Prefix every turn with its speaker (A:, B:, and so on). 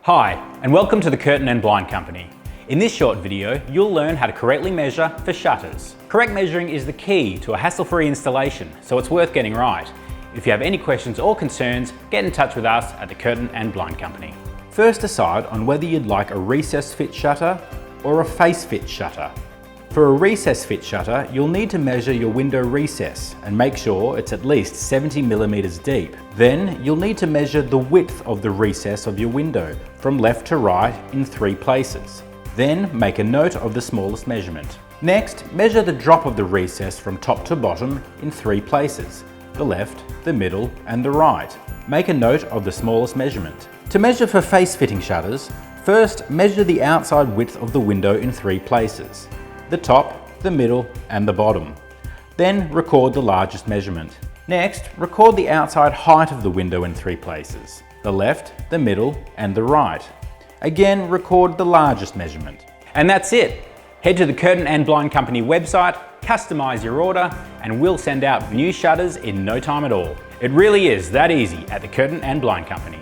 A: Hi, and welcome to the Curtain and Blind Company. In this short video, you'll learn how to correctly measure for shutters. Correct measuring is the key to a hassle-free installation, so it's worth getting right. If you have any questions or concerns, get in touch with us at the Curtain and Blind Company. First, decide on whether you'd like a recess fit shutter or a face fit shutter. For a recess fit shutter, you'll need to measure your window recess and make sure it's at least 70 millimeters deep. Then you'll need to measure the width of the recess of your window from left to right in 3 places. Then make a note of the smallest measurement. Next, measure the drop of the recess from top to bottom in 3 places: the left, the middle, and the right. Make a note of the smallest measurement. To measure for face fitting shutters, first measure the outside width of the window in 3 places: the top, the middle, and the bottom. Then record the largest measurement. Next, record the outside height of the window in 3 places: the left, the middle, and the right. Again, record the largest measurement. And that's it. Head to the Curtain and Blind Company website, customize your order, and we'll send out new shutters in no time at all. It really is that easy at the Curtain and Blind Company.